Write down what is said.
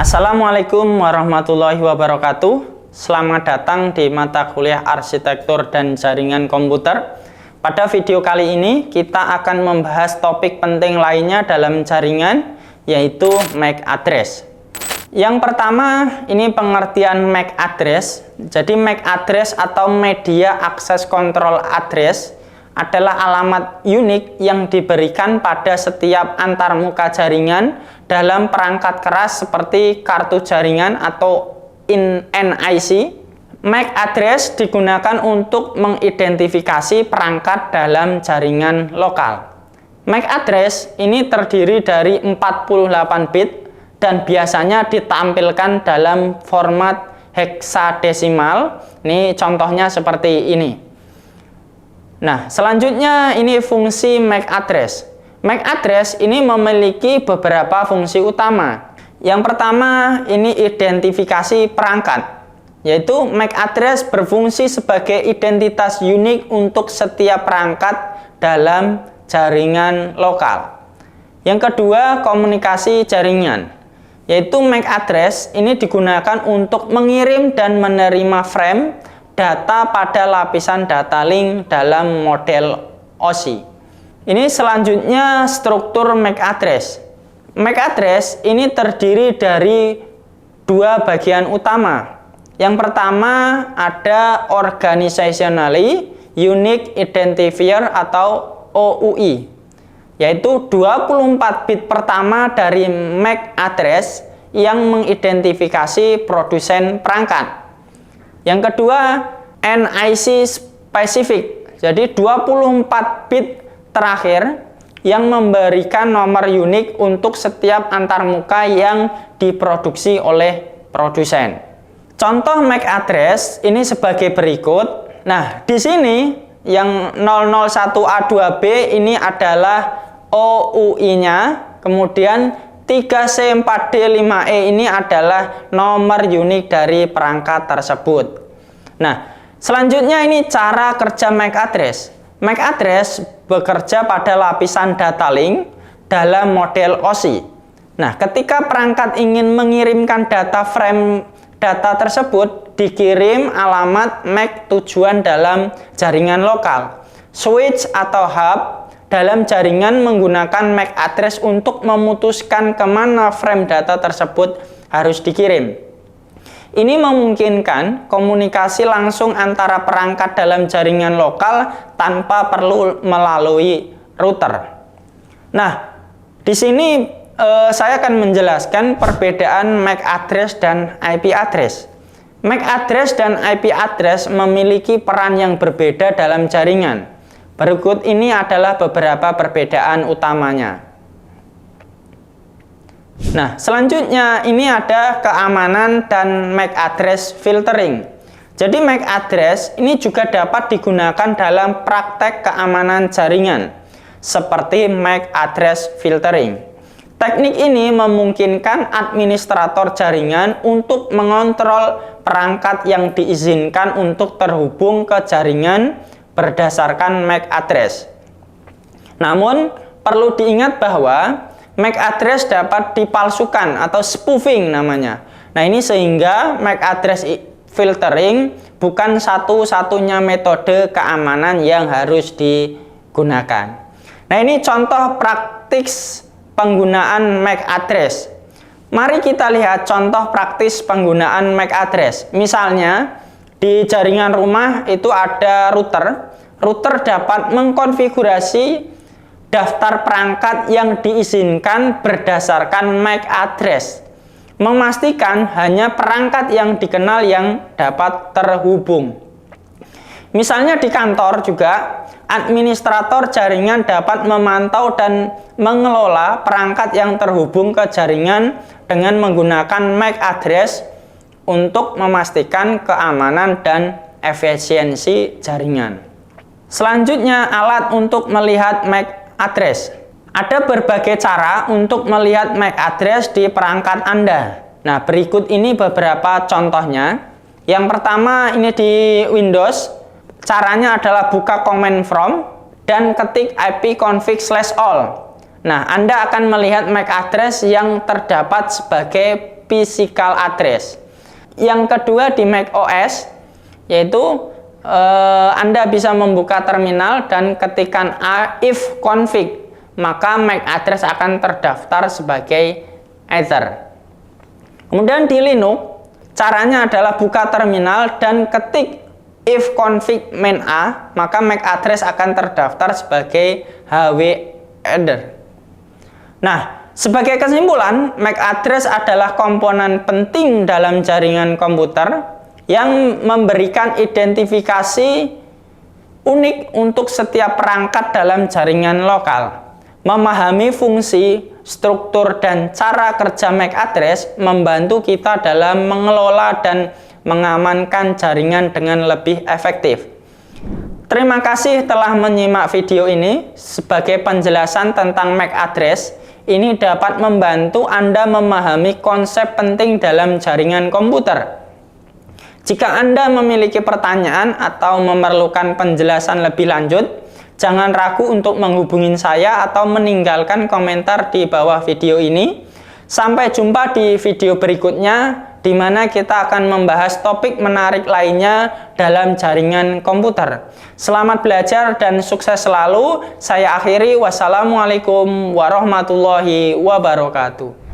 Assalamualaikum warahmatullahi wabarakatuh. Selamat datang di mata kuliah Arsitektur dan Jaringan Komputer. Pada video kali ini kita akan membahas topik penting lainnya dalam jaringan, yaitu MAC address. Yang pertama, ini pengertian MAC address. Jadi MAC address atau Media Access Control Address adalah alamat unik yang diberikan pada setiap antarmuka jaringan dalam perangkat keras seperti kartu jaringan atau NIC. MAC address digunakan untuk mengidentifikasi perangkat dalam jaringan lokal. MAC address ini terdiri dari 48 bit dan biasanya ditampilkan dalam format heksadesimal. Ini contohnya seperti ini. Nah, selanjutnya ini fungsi MAC address. MAC address ini memiliki beberapa fungsi utama. Yang pertama, ini identifikasi perangkat, yaitu MAC address berfungsi sebagai identitas unik untuk setiap perangkat dalam jaringan lokal. Yang kedua, komunikasi jaringan, yaitu MAC address ini digunakan untuk mengirim dan menerima frame data pada lapisan data link dalam model OSI. Ini selanjutnya struktur MAC address. MAC address ini terdiri dari dua bagian utama. Yang pertama ada Organizationally Unique Identifier atau OUI, yaitu 24 bit pertama dari MAC address yang mengidentifikasi produsen perangkat. Yang kedua, NIC Specific, jadi 24 bit terakhir yang memberikan nomor unik untuk setiap antarmuka yang diproduksi oleh produsen. Contoh MAC address ini sebagai berikut. Nah, di sini yang 001A2B ini adalah OUI-nya, kemudian 3C4D5E ini adalah nomor unik dari perangkat tersebut. Nah, selanjutnya ini cara kerja MAC address. MAC address bekerja pada lapisan data link dalam model OSI. Nah, ketika perangkat ingin mengirimkan data frame data tersebut, dikirim alamat MAC tujuan dalam jaringan lokal. Switch atau hub dalam jaringan menggunakan MAC address untuk memutuskan kemana frame data tersebut harus dikirim. Ini memungkinkan komunikasi langsung antara perangkat dalam jaringan lokal tanpa perlu melalui router. Nah, di sini saya akan menjelaskan perbedaan MAC address dan IP address. MAC address dan IP address memiliki peran yang berbeda dalam jaringan. Berikut ini adalah beberapa perbedaan utamanya. Nah, selanjutnya ini ada keamanan dan MAC address filtering. Jadi MAC address ini juga dapat digunakan dalam praktek keamanan jaringan, seperti MAC address filtering. Teknik ini memungkinkan administrator jaringan untuk mengontrol perangkat yang diizinkan untuk terhubung ke jaringan berdasarkan MAC address. Namun, perlu diingat bahwa MAC address dapat dipalsukan atau spoofing namanya. Nah, ini sehingga MAC address filtering bukan satu-satunya metode keamanan yang harus digunakan. Nah, ini contoh praktis penggunaan MAC address. Mari kita lihat contoh praktis penggunaan MAC address. Misalnya, di jaringan rumah itu ada router. Router dapat mengkonfigurasi daftar perangkat yang diizinkan berdasarkan MAC address, memastikan hanya perangkat yang dikenal yang dapat terhubung. Misalnya di kantor juga, administrator jaringan dapat memantau dan mengelola perangkat yang terhubung ke jaringan dengan menggunakan MAC address untuk memastikan keamanan dan efisiensi jaringan. Selanjutnya, alat untuk melihat MAC address. Ada berbagai cara untuk melihat MAC address di perangkat Anda. Nah, berikut ini beberapa contohnya. Yang pertama ini di Windows. Caranya adalah buka command from dan ketik ipconfig/all. Nah, Anda akan melihat MAC address yang terdapat sebagai physical address. Yang kedua di macOS, yaitu Anda bisa membuka terminal dan ketikkan if config, maka MAC address akan terdaftar sebagai Ether. Kemudian di Linux, caranya adalah buka terminal dan ketik if config main A, maka MAC address akan terdaftar sebagai HW Ether. Nah, sebagai kesimpulan, MAC address adalah komponen penting dalam jaringan komputer yang memberikan identifikasi unik untuk setiap perangkat dalam jaringan lokal. Memahami fungsi, struktur, dan cara kerja MAC address membantu kita dalam mengelola dan mengamankan jaringan dengan lebih efektif. Terima kasih telah menyimak video ini. Sebagai penjelasan tentang MAC address, ini dapat membantu Anda memahami konsep penting dalam jaringan komputer. Jika Anda memiliki pertanyaan atau memerlukan penjelasan lebih lanjut, jangan ragu untuk menghubungi saya atau meninggalkan komentar di bawah video ini. Sampai jumpa di video berikutnya, di mana kita akan membahas topik menarik lainnya dalam jaringan komputer. Selamat belajar dan sukses selalu. Saya akhiri. Wassalamualaikum warahmatullahi wabarakatuh.